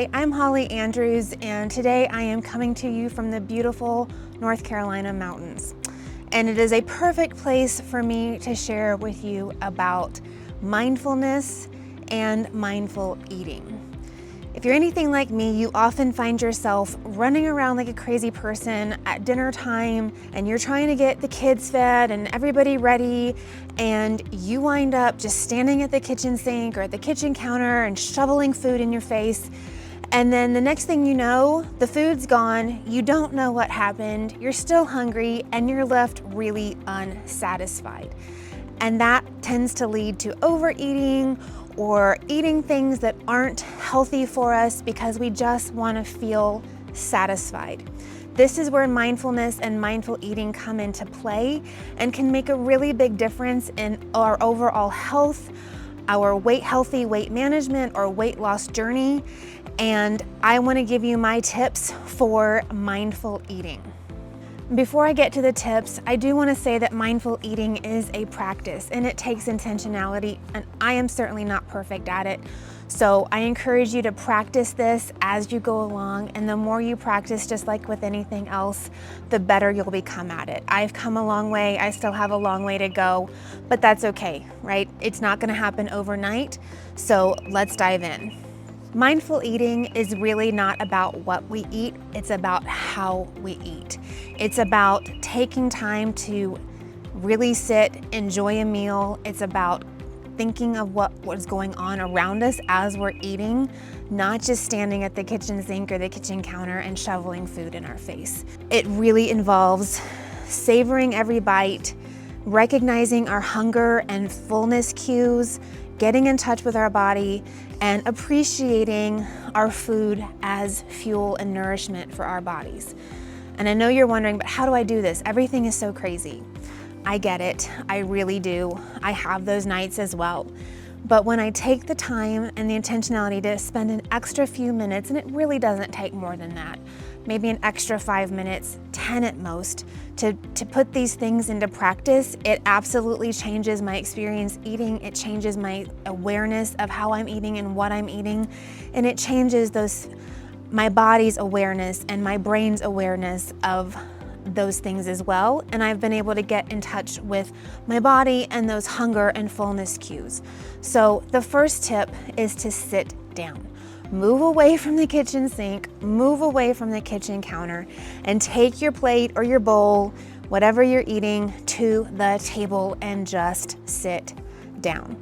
Hi, I'm Holly Andrews, and today I am coming to you from the beautiful North Carolina mountains. And it is a perfect place for me to share with you about mindfulness and mindful eating. If you're anything like me, you often find yourself running around like a crazy person at dinner time, and you're trying to get the kids fed and everybody ready, and you wind up just standing at the kitchen sink or at the kitchen counter and shoveling food in your face. And then the next thing you know, the food's gone, you don't know what happened, you're still hungry, and you're left really unsatisfied. And that tends to lead to overeating or eating things that aren't healthy for us because we just want to feel satisfied. This is where mindfulness and mindful eating come into play and can make a really big difference in our overall health, our healthy weight management or weight loss journey. And I want to give you my tips for mindful eating. Before I get to the tips, I do want to say that mindful eating is a practice and it takes intentionality, and I am certainly not perfect at it. So I encourage you to practice this as you go along, and the more you practice, just like with anything else, the better you'll become at it. I've come a long way, I still have a long way to go, but that's okay, right? It's not going to happen overnight, so let's dive in. Mindful eating is really not about what we eat, it's about how we eat. It's about taking time to really sit, enjoy a meal. It's about thinking of what is going on around us as we're eating, not just standing at the kitchen sink or the kitchen counter and shoveling food in our face. It really involves savoring every bite, recognizing our hunger and fullness cues, getting in touch with our body, and appreciating our food as fuel and nourishment for our bodies. And I know you're wondering, but how do I do this? Everything is so crazy. I get it, I really do. I have those nights as well. But when I take the time and the intentionality to spend an extra few minutes, and it really doesn't take more than that, maybe an extra 5 minutes, 10 at most, to put these things into practice, it absolutely changes my experience eating. It changes my awareness of how I'm eating and what I'm eating, and it changes my body's awareness and my brain's awareness of those things as well. And I've been able to get in touch with my body and those hunger and fullness cues. So the first tip is to sit down. Move away from the kitchen sink, move away from the kitchen counter, and take your plate or your bowl, whatever you're eating, to the table and just sit down.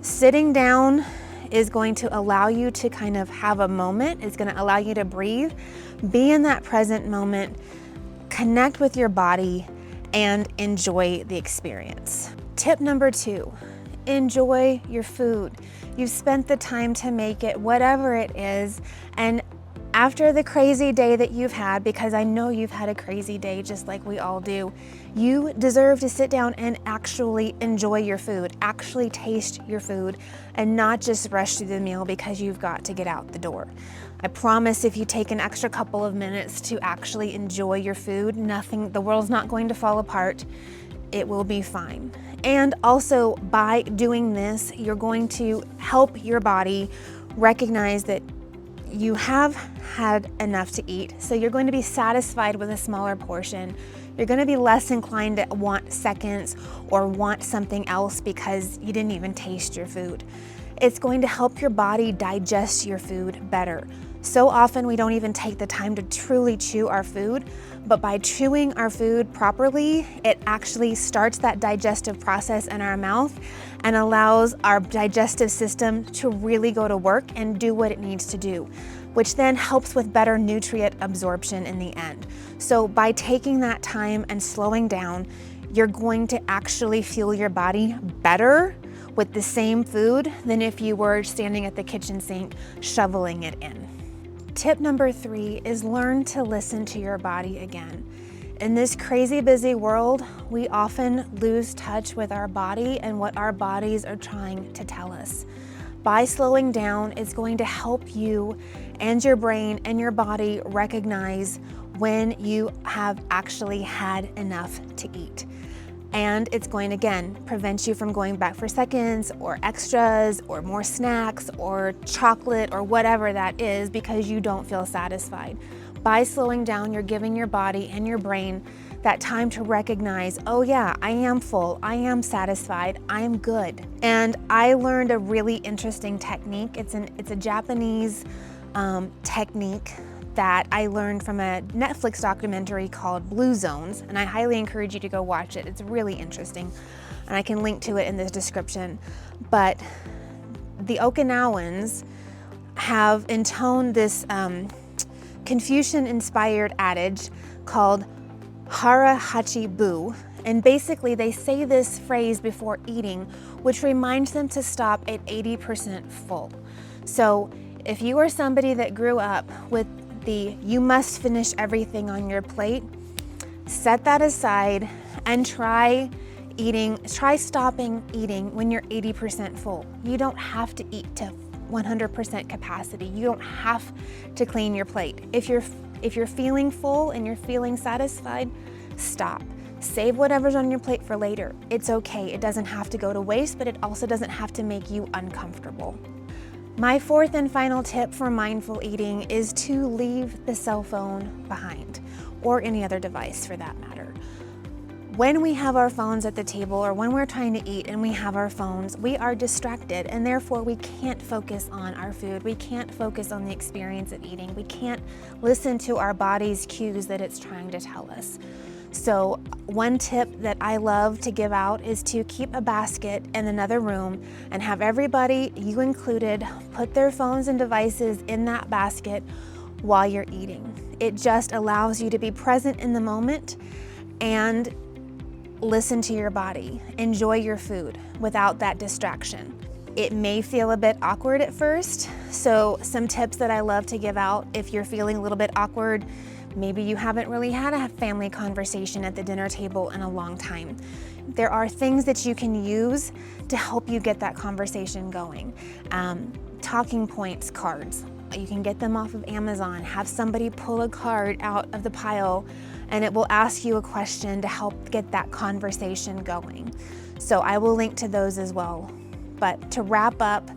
Sitting down is going to allow you to kind of have a moment. It's going to allow you to breathe, be in that present moment, connect with your body, and enjoy the experience. Tip number 2, enjoy your food. You've spent the time to make it, whatever it is, and after the crazy day that you've had, because I know you've had a crazy day just like we all do, you deserve to sit down and actually enjoy your food, actually taste your food, and not just rush through the meal because you've got to get out the door. I promise if you take an extra couple of minutes to actually enjoy your food, the world's not going to fall apart. It will be fine. And also by doing this, you're going to help your body recognize that you have had enough to eat. So you're going to be satisfied with a smaller portion. You're going to be less inclined to want seconds or want something else because you didn't even taste your food. It's going to help your body digest your food better. So often we don't even take the time to truly chew our food, but by chewing our food properly, it actually starts that digestive process in our mouth and allows our digestive system to really go to work and do what it needs to do, which then helps with better nutrient absorption in the end. So by taking that time and slowing down, you're going to actually fuel your body better with the same food than if you were standing at the kitchen sink shoveling it in. Tip number 3 is learn to listen to your body again. In this crazy busy world, we often lose touch with our body and what our bodies are trying to tell us. By slowing down, it's going to help you and your brain and your body recognize when you have actually had enough to eat. And it's going to, again, prevent you from going back for seconds or extras or more snacks or chocolate or whatever that is because you don't feel satisfied. By slowing down, you're giving your body and your brain that time to recognize, oh yeah, I am full, I am satisfied, I'm good. And I learned a really interesting technique. It's a Japanese technique that I learned from a Netflix documentary called Blue Zones, and I highly encourage you to go watch it. It's really interesting, and I can link to it in the description. But the Okinawans have intoned this Confucian-inspired adage called Hara Hachi Bu, and basically they say this phrase before eating, which reminds them to stop at 80% full. So if you are somebody that grew up with you must finish everything on your plate, set that aside and try stopping eating when you're 80% full. You don't have to eat to 100% capacity. You don't have to clean your plate. If you're feeling full and you're feeling satisfied, stop. Save whatever's on your plate for later. It's okay. It doesn't have to go to waste, but it also doesn't have to make you uncomfortable. My fourth and final tip for mindful eating is to leave the cell phone behind, or any other device for that matter. When we have our phones at the table or when we're trying to eat and we have our phones, we are distracted and therefore we can't focus on our food. We can't focus on the experience of eating. We can't listen to our body's cues that it's trying to tell us. So one tip that I love to give out is to keep a basket in another room and have everybody, you included, put their phones and devices in that basket while you're eating. It just allows you to be present in the moment and listen to your body. Enjoy your food without that distraction. It may feel a bit awkward at first, so some tips that I love to give out if you're feeling a little bit awkward. Maybe you haven't really had a family conversation at the dinner table in a long time. There are things that you can use to help you get that conversation going. Talking points cards. You can get them off of Amazon. Have somebody pull a card out of the pile and it will ask you a question to help get that conversation going. So I will link to those as well. But to wrap up,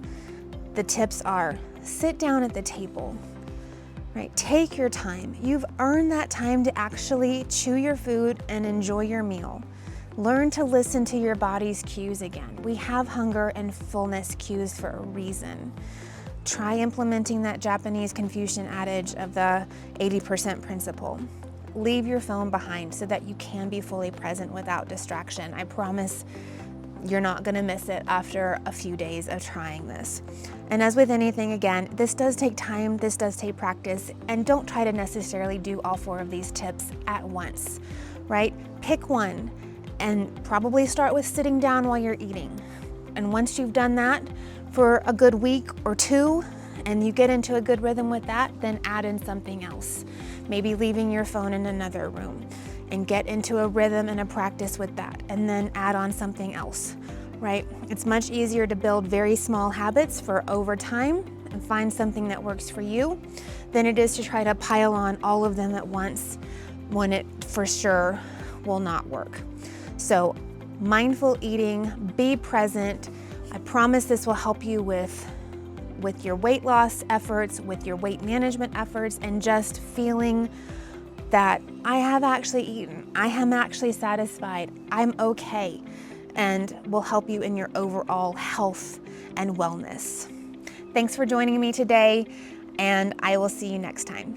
the tips are sit down at the table. Right, take your time. You've earned that time to actually chew your food and enjoy your meal. Learn to listen to your body's cues again. We have hunger and fullness cues for a reason. Try implementing that Japanese Confucian adage of the 80% principle. Leave your phone behind so that you can be fully present without distraction. I promise you're not gonna miss it after a few days of trying this. And as with anything, again, this does take time, this does take practice, and don't try to necessarily do all 4 of these tips at once, right? Pick one and probably start with sitting down while you're eating. And once you've done that for a good week or 2, and you get into a good rhythm with that, then add in something else. Maybe leaving your phone in another room, and get into a rhythm and a practice with that, and then add on something else, right? It's much easier to build very small habits for over time and find something that works for you than it is to try to pile on all of them at once when it for sure will not work. So mindful eating, be present. I promise this will help you with your weight loss efforts, with your weight management efforts, and just feeling that I have actually eaten, I am actually satisfied, I'm okay, and will help you in your overall health and wellness. Thanks for joining me today, and I will see you next time.